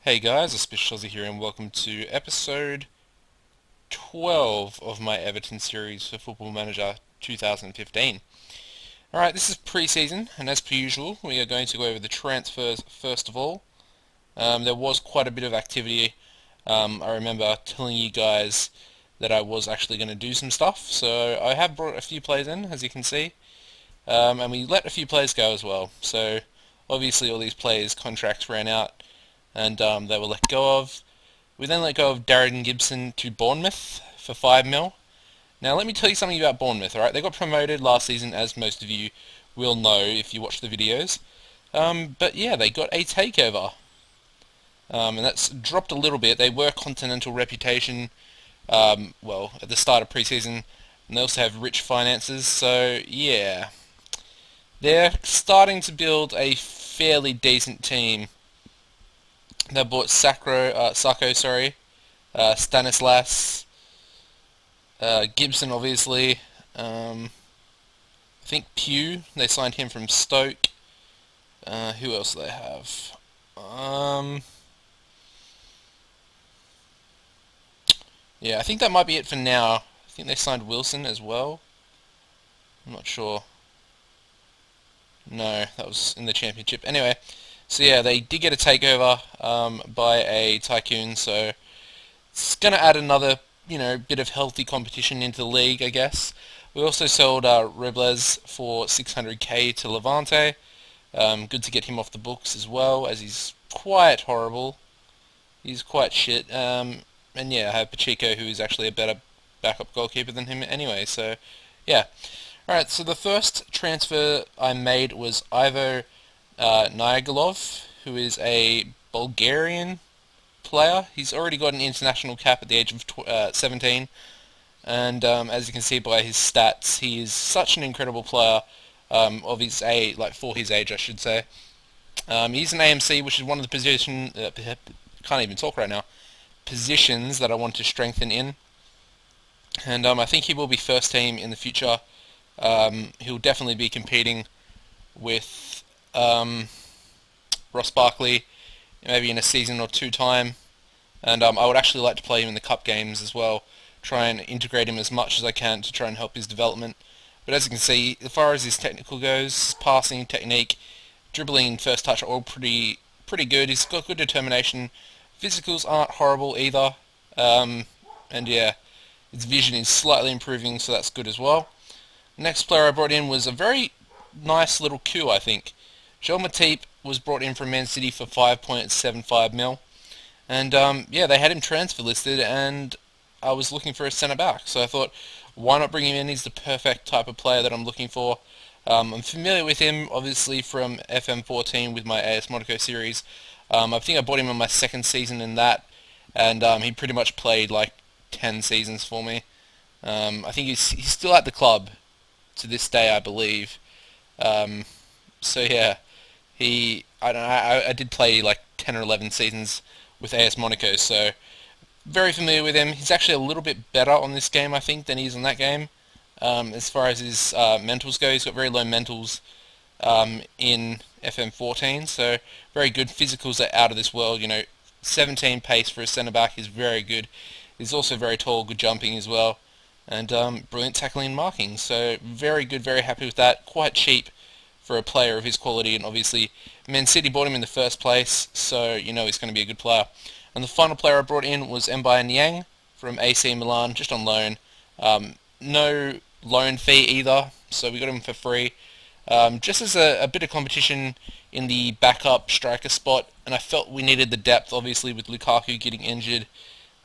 Hey guys, AuspiciousAussie here and welcome to episode 12 of my Everton series for Football Manager 2015. Alright, this is pre-season and as per usual we are going to go over the transfers first of all. There was quite a bit of activity. I remember telling you guys that I was actually going to do some stuff, so I have brought a few players in, as you can see, and we let a few players go as well. So obviously all these players' contracts ran out and they were let go of. We then let go of Darren Gibson to Bournemouth for 5 mil. Now let me tell you something about Bournemouth, alright? They got promoted last season, as most of you will know if you watch the videos. But yeah, they got a takeover. And that's dropped a little bit. They were continental reputation, well, at the start of pre-season, and they also have rich finances, so yeah. They're starting to build a fairly decent team. They bought Sacco, Stanislas, Gibson, obviously. I think Pugh. They signed him from Stoke. Who else do they have? Yeah, I think that might be it for now. I think they signed Wilson as well. I'm not sure. No, that was in the championship. Anyway, so yeah, they did get a takeover by a tycoon, so it's going to add another, bit of healthy competition into the league, I guess. We also sold Robles for 600k to Levante. Good to get him off the books as well, as he's quite horrible. He's quite shit. And yeah, I have Pacheco, who is actually a better backup goalkeeper than him anyway, so yeah. Alright, so the first transfer I made was Ivo Niagolov, who is a Bulgarian player. He's already got an international cap at the age of 17, and as you can see by his stats, he is such an incredible player of his age, like for his age, I should say. He's an AMC, which is one of the can't even talk right now, positions that I want to strengthen in, and I think he will be first team in the future. He'll definitely be competing with Ross Barkley, maybe in a season or two time. And I would actually like to play him in the cup games as well. Try and integrate him as much as I can to try and help his development. But as you can see, as far as his technical goes, passing, technique, dribbling, and first touch are all pretty good. He's got good determination. Physicals aren't horrible either. And yeah, his vision is slightly improving, so that's good as well. Next player I brought in was a very nice little coup, I think. Joel Matip was brought in from Man City for 5.75 mil. And yeah, they had him transfer listed, and I was looking for a centre back. So I thought, why not bring him in? He's the perfect type of player that I'm looking for. I'm familiar with him, obviously, from FM14 with my AS Monaco series. I think I bought him on my second season in that, and he pretty much played like 10 seasons for me. I think he's still at the club to this day, I believe. So yeah, I don't know, I did play like 10 or 11 seasons with AS Monaco, so very familiar with him. He's actually a little bit better on this game, I think, than he is on that game. As far as his mentals go, he's got very low mentals in FM14, so very good. Physicals are out of this world. 17 pace for a centre back is very good. He's also very tall, good jumping as well, and brilliant tackling and marking. So very good, very happy with that. Quite cheap for a player of his quality, and obviously Man City bought him in the first place, so he's going to be a good player. And the final player I brought in was Mbaye Niang from AC Milan, just on loan. No loan fee either, so we got him for free. Just as a bit of competition in the backup striker spot, and I felt we needed the depth, obviously, with Lukaku getting injured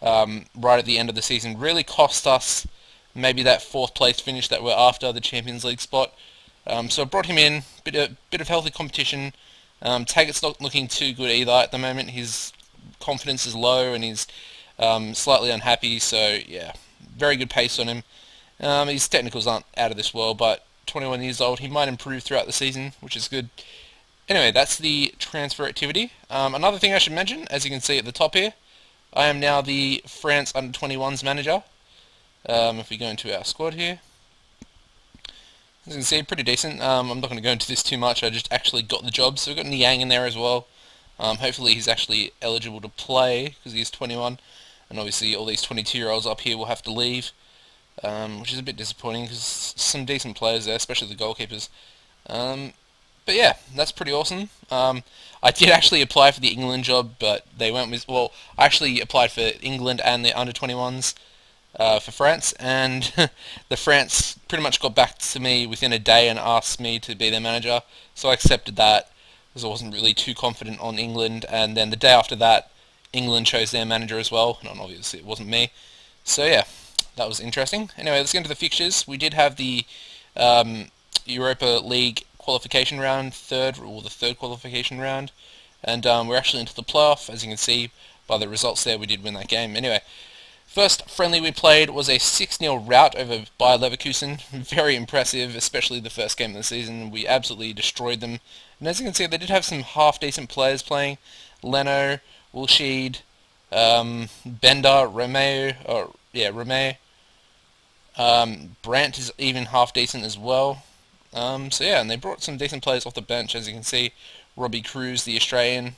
right at the end of the season. Really cost us maybe that fourth place finish that we're after, the Champions League spot. So I brought him in, bit of healthy competition. Taggart's not looking too good either at the moment. His confidence is low and he's slightly unhappy, so yeah, very good pace on him. His technicals aren't out of this world, but 21 years old, he might improve throughout the season, which is good. Anyway, that's the transfer activity. Another thing I should mention, as you can see at the top here, I am now the France Under-21s manager. If we go into our squad here, as you can see, pretty decent. I'm not going to go into this too much. I just actually got the job. So we've got Niang in there as well. Hopefully he's actually eligible to play because he's 21, and obviously all these 22-year-olds up here will have to leave, which is a bit disappointing because some decent players there, especially the goalkeepers. Um, but yeah, that's pretty awesome. I did actually apply for the England job, but they went with, well, I actually applied for England and the under-21s for France, and the France pretty much got back to me within a day and asked me to be their manager, so I accepted that because I wasn't really too confident on England, and then the day after that, England chose their manager as well, and obviously it wasn't me. So yeah, that was interesting. Anyway, let's get into the fixtures. We did have the um, Europa League qualification round, the third qualification round, and we're actually into the playoff. As you can see by the results there, we did win that game. Anyway, first friendly we played was a 6-0 rout over Bayer Leverkusen. Very impressive, especially the first game of the season. We absolutely destroyed them. And as you can see, they did have some half-decent players playing. Leno, Wilshed, Bender, Romeo. Brandt is even half-decent as well. So yeah, and they brought some decent players off the bench, as you can see. Robbie Cruz, the Australian.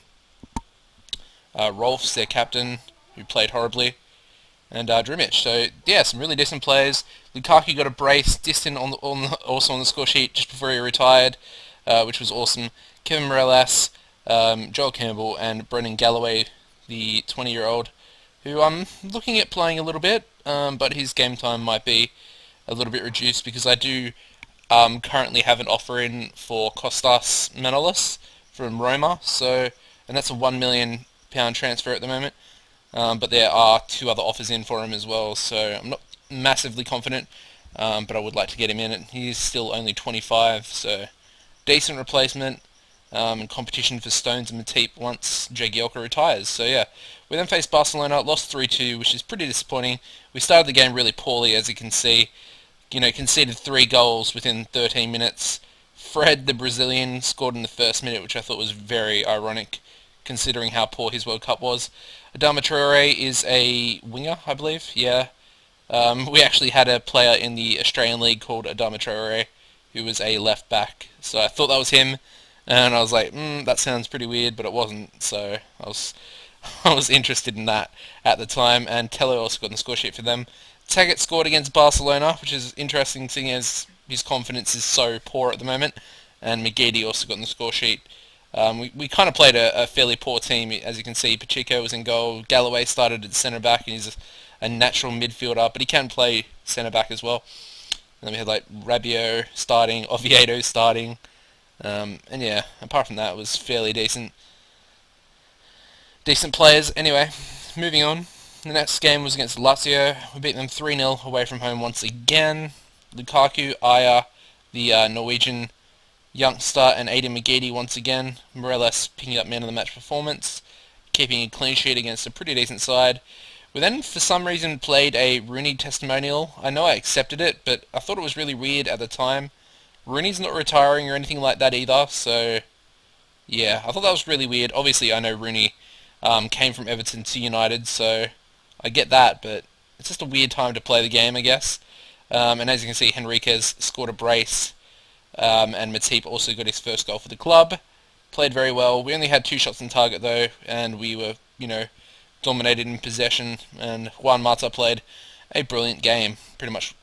Rolfs, their captain, who played horribly. And Drimic. So yeah, some really decent players. Lukaku got a brace, distant also on the score sheet just before he retired, which was awesome. Kevin Morales, Joel Campbell, and Brendan Galloway, the 20-year-old, who I'm looking at playing a little bit, but his game time might be a little bit reduced because I do currently have an offer in for Kostas Manolis from Roma. So, and that's a £1 million transfer at the moment. But there are two other offers in for him as well, so I'm not massively confident, but I would like to get him in. And he's still only 25, so decent replacement and competition for Stones and Matip once Jagielka retires. So yeah, we then faced Barcelona, lost 3-2, which is pretty disappointing. We started the game really poorly, as you can see. Conceded 3 goals within 13 minutes. Fred, the Brazilian, scored in the first minute, which I thought was very ironic, considering how poor his World Cup was. Adama Traore is a winger, I believe. Yeah. We actually had a player in the Australian League called Adama Traore, who was a left back. So I thought that was him, and I was like, that sounds pretty weird, but it wasn't. So I was interested in that at the time, and Tello also got on the score sheet for them. Taggart scored against Barcelona, which is interesting, seeing as his confidence is so poor at the moment, and McGeady also got on the score sheet. We kind of played a fairly poor team, as you can see. Pacheco was in goal. Galloway started at centre back, and he's a natural midfielder, but he can play centre back as well. And then we had like Rabiot starting, Oviedo starting, and yeah, apart from that, it was fairly decent players. Anyway, moving on. The next game was against Lazio. We beat them 3-0 away from home once again. Lukaku, Aya, the Norwegian youngster, and Aidan McGeady once again, more or less picking up man of the match performance, keeping a clean sheet against a pretty decent side. We then, for some reason, played a Rooney testimonial. I know I accepted it, but I thought it was really weird at the time. Rooney's not retiring or anything like that either, so yeah, I thought that was really weird. Obviously, I know Rooney came from Everton to United, so I get that, but it's just a weird time to play the game, I guess. And as you can see, Henriquez scored a brace, and Matip also got his first goal for the club. Played very well. We only had 2 shots on target though, and we were, dominated in possession, and Juan Mata played a brilliant game. Pretty much,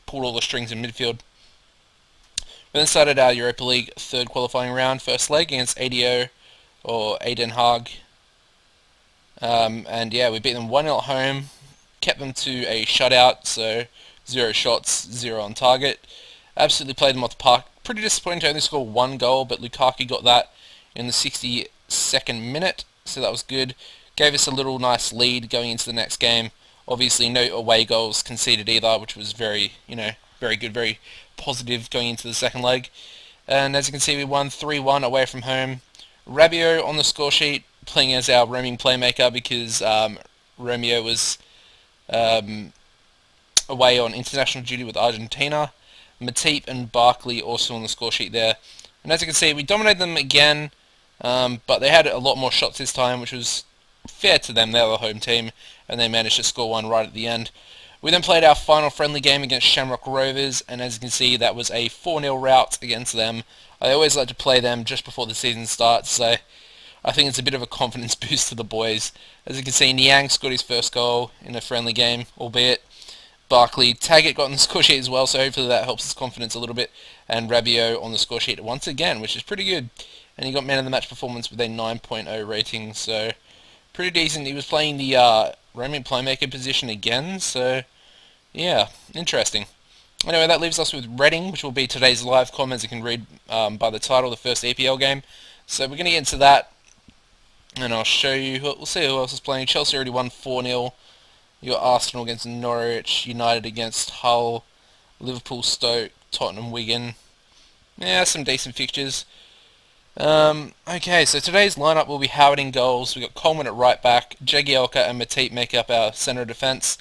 pulled all the strings in midfield. We then started our Europa League third qualifying round, first leg against ADO, or Den Haag. And yeah, we beat them 1-0 at home, kept them to a shutout, so 0 shots, 0 on target. Absolutely played them off the park. Pretty disappointing to only score 1 goal, but Lukaku got that in the 62nd minute, so that was good. Gave us a little nice lead going into the next game. Obviously, no away goals conceded either, which was very good, very positive going into the second leg. And as you can see, we won 3-1 away from home. Rabiot on the score sheet, playing as our roaming playmaker because Romeo was away on international duty with Argentina. Matip and Barkley also on the score sheet there. And as you can see, we dominated them again, but they had a lot more shots this time, which was fair to them. They were the home team, and they managed to score one right at the end. We then played our final friendly game against Shamrock Rovers, and as you can see, that was a 4-0 rout against them. I always like to play them just before the season starts, so I think it's a bit of a confidence boost to the boys. As you can see, Niang scored his first goal in a friendly game, albeit Barkley. Taggart got on the score sheet as well, so hopefully that helps his confidence a little bit. And Rabiot on the score sheet once again, which is pretty good. And he got man of the match performance with a 9.0 rating, so pretty decent. He was playing the roaming playmaker position again, so yeah, interesting. Anyway, that leaves us with Reading, which will be today's live com, as you can read by the title, the first EPL game. So we're going to get into that, and I'll show you. We'll see who else is playing. Chelsea already won 4-0. You got Arsenal against Norwich, United against Hull, Liverpool, Stoke, Tottenham, Wigan. Yeah, some decent fixtures. Okay, so today's lineup will be Howard in goals. We've got Coleman at right back, Jagielka and Matip make up our centre of defence,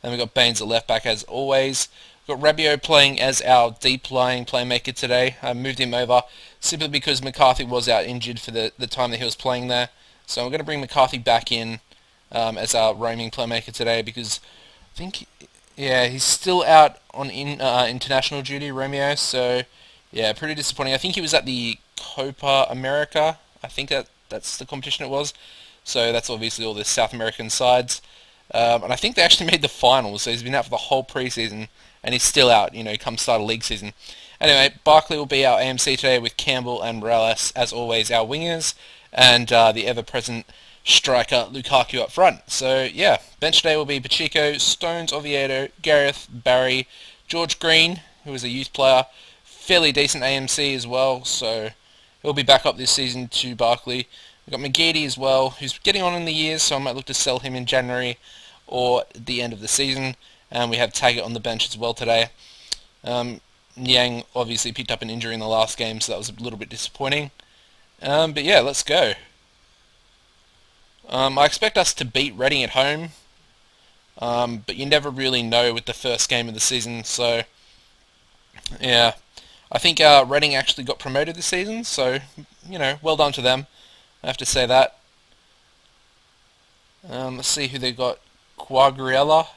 and we've got Baines at left back as always. We've got Rabiot playing as our deep-lying playmaker today. I moved him over simply because McCarthy was out injured for the time that he was playing there. So I'm going to bring McCarthy back in as our roaming playmaker today because I think, yeah, he's still out on international duty, Romeo, so yeah, pretty disappointing. I think he was at the Copa America. I think that's the competition it was. So that's obviously all the South American sides. And I think they actually made the finals, so he's been out for the whole preseason, and he's still out, come start of league season. Anyway, Barkley will be our AMC today with Campbell and Morales, as always, our wingers, and the ever-present striker Lukaku up front. So, yeah, bench today will be Pacheco, Stones, Oviedo, Gareth, Barry, George Green, who is a youth player, fairly decent AMC as well, so he'll be back up this season to Barkley. We've got McGeady as well, who's getting on in the years, so I might look to sell him in January or at the end of the season. And we have Taggart on the bench as well today. Niang obviously picked up an injury in the last game, so that was a little bit disappointing. But yeah, let's go. I expect us to beat Reading at home, but you never really know with the first game of the season, so yeah. I think Reading actually got promoted this season, so, well done to them. I have to say that. Let's see who they got. Quagliarella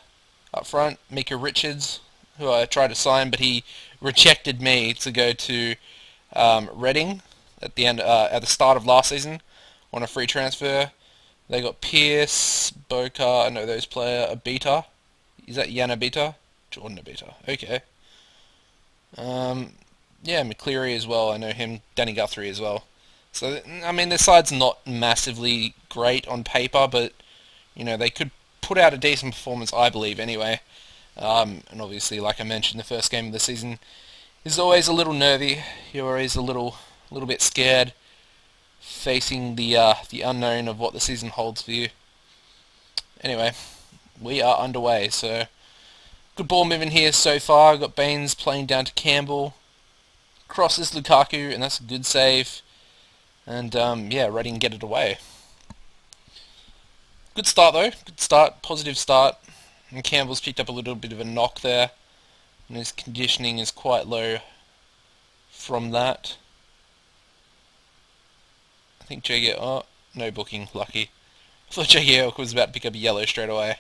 up front, Mika Richards, who I tried to sign, but he rejected me to go to Reading at the start of last season on a free transfer. They got Pierce, Boca, I know those player, Abita. Is that Jan Abita? Jordan Abita. Okay. Yeah, McCleary as well. I know him. Danny Guthrie as well. So, I mean, their side's not massively great on paper, but, they could put out a decent performance, I believe, anyway. And obviously, like I mentioned, the first game of the season is always a little nervy. You're always a little bit scared, facing the unknown of what the season holds for you. Anyway, we are underway. So, good ball moving here so far. Got Baines playing down to Campbell. Crosses Lukaku, and that's a good save. And yeah, Reading get it away. Good start though. Good start. Positive start. And Campbell's picked up a little bit of a knock there, and his conditioning is quite low from that. I think JG... Oh, no booking. Lucky. I thought JG was about to pick up a yellow straight away.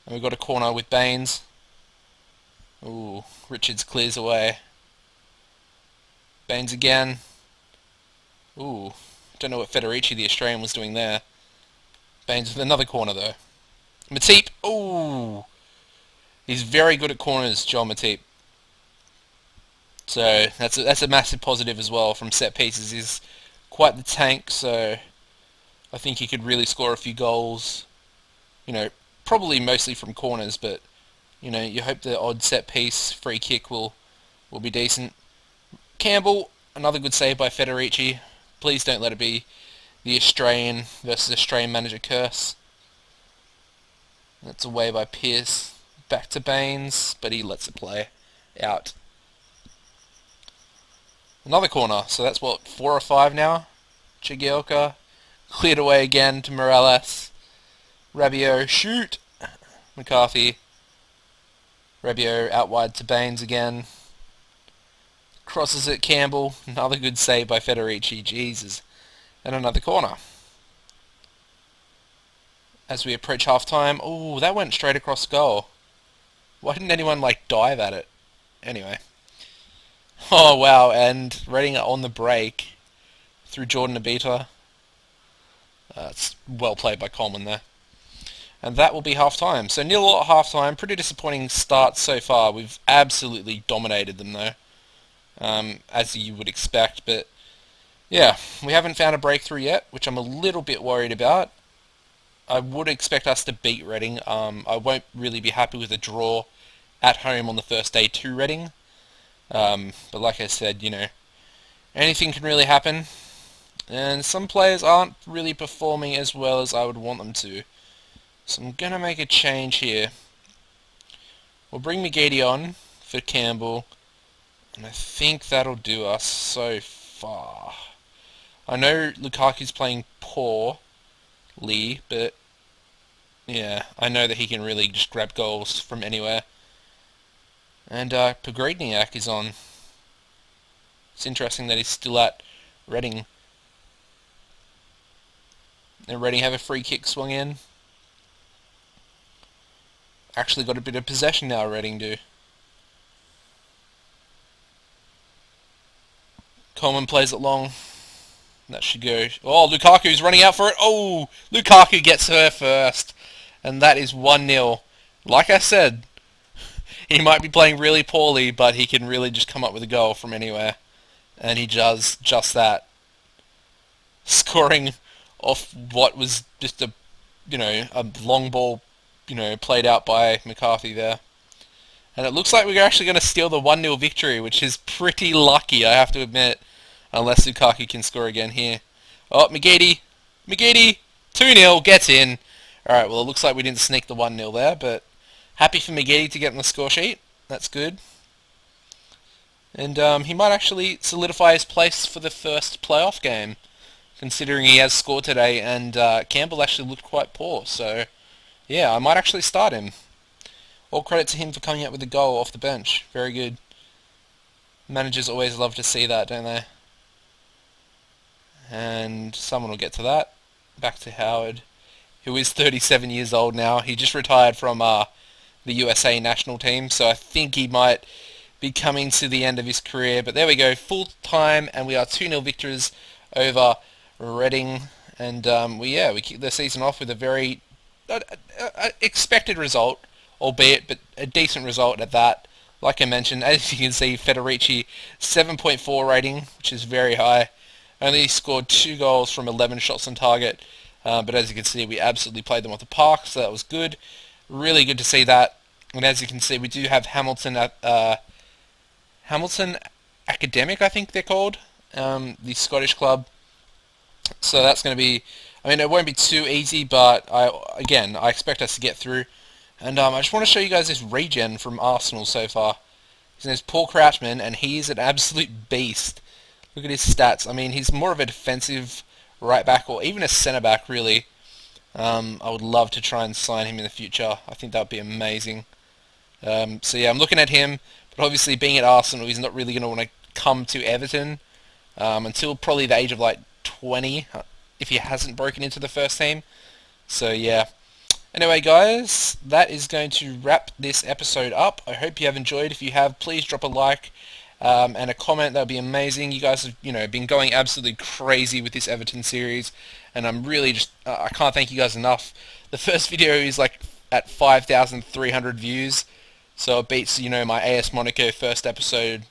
And we've got a corner with Baines. Ooh, Richards clears away. Baines again. Ooh, don't know what Federici, the Australian, was doing there. Baines with another corner though. Matip. Ooh, he's very good at corners, John Matip. So that's a massive positive as well from set pieces. He's quite the tank, so I think he could really score a few goals. Probably mostly from corners, but you hope the odd set piece free kick will be decent. Campbell, another good save by Federici. Please don't let it be the Australian versus Australian manager curse. That's away by Pierce. Back to Baines, but he lets it play out. Another corner, so that's what, 4 or 5 now? Jagielka cleared away again to Morales. Rabiot, shoot! McCarthy. Rabiot out wide to Baines again. Crosses it, Campbell. Another good save by Federici. Jesus. And another corner. As we approach half-time. Oh, that went straight across goal. Why didn't anyone, dive at it? Anyway. Oh, wow. And Reading on the break through Jordan Abita. It's well played by Coleman there. And that will be half-time. So 0 at half-time. Pretty disappointing start so far. We've absolutely dominated them though, as you would expect. But yeah, we haven't found a breakthrough yet, which I'm a little bit worried about. I would expect us to beat Reading. I won't really be happy with a draw at home on the first day to Reading. But like I said, anything can really happen. And some players aren't really performing as well as I would want them to. So I'm going to make a change here. We'll bring McGeady on for Campbell. And I think that'll do us so far. I know Lukaku's playing poorly, but yeah, I know that he can really just grab goals from anywhere. And Pogradniak is on. It's interesting that he's still at Reading. And Reading have a free kick swung in. Actually got a bit of possession now, Reading do. Coleman plays it long. That should go. Oh, Lukaku's running out for it. Oh, Lukaku gets her first. And that is 1-0. Like I said, he might be playing really poorly, but he can really just come up with a goal from anywhere. And he does just that. Scoring off what was just a long ball, played out by McCarthy there. And it looks like we're actually going to steal the 1-0 victory, which is pretty lucky, I have to admit. Unless Lukaku can score again here. Oh, McGeady, 2-0, gets in. Alright, well it looks like we didn't sneak the 1-0 there, but happy for McGeady to get on the score sheet. That's good. And he might actually solidify his place for the first playoff game, considering he has scored today, and Campbell actually looked quite poor, so yeah, I might actually start him. All credit to him for coming out with a goal off the bench. Very good. Managers always love to see that, don't they? And someone will get to that. Back to Howard, who is 37 years old now. He just retired from the USA national team, so I think he might be coming to the end of his career. But there we go, full time, and we are 2-0 victors over Reading. And we kicked the season off with a very expected result, albeit, but a decent result at that. Like I mentioned, as you can see, Federici, 7.4 rating, which is very high. Only scored 2 goals from 11 shots on target. But as you can see, we absolutely played them off the park, so that was good. Really good to see that. And as you can see, we do have Hamilton Academic, I think they're called, the Scottish club. So that's going to be, it won't be too easy, but I expect us to get through. And I just want to show you guys this regen from Arsenal so far. His name's Paul Crouchman, and he's an absolute beast. Look at his stats. He's more of a defensive right back, or even a centre back, really. I would love to try and sign him in the future. I think that would be amazing. So yeah, I'm looking at him, but obviously being at Arsenal, he's not really going to want to come to Everton until probably the age of like 20, if he hasn't broken into the first team. So yeah. Anyway, guys, that is going to wrap this episode up. I hope you have enjoyed. If you have, please drop a like and a comment. That would be amazing. You guys have, been going absolutely crazy with this Everton series, and I'm really just, I can't thank you guys enough. The first video is like at 5,300 views, so it beats, my AS Monaco first episode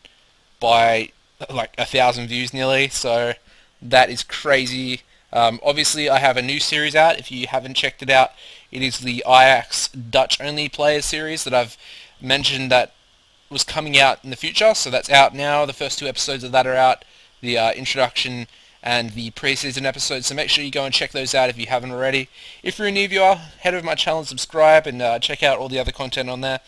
by like 1,000 views nearly, so that is crazy. Obviously, I have a new series out. If you haven't checked it out, it is the Ajax Dutch-only players series that I've mentioned that was coming out in the future. So that's out now. The first 2 episodes of that are out, the introduction and the pre-season episodes. So make sure you go and check those out if you haven't already. If you're a new viewer, head over to my channel and subscribe, and check out all the other content on there.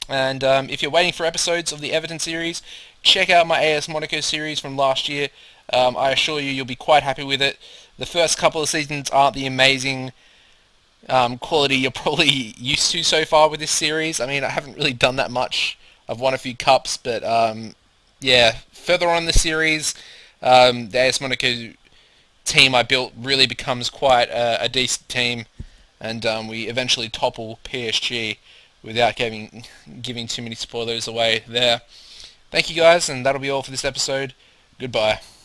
If you're waiting for episodes of the Everton series, check out my AS Monaco series from last year. I assure you, you'll be quite happy with it. The first couple of seasons aren't the amazing quality you're probably used to so far with this series. I haven't really done that much. I've won a few cups, but yeah, further on in the series, the AS Monaco team I built really becomes quite a decent team, and we eventually topple PSG without giving too many spoilers away there. Thank you guys, and that'll be all for this episode. Goodbye.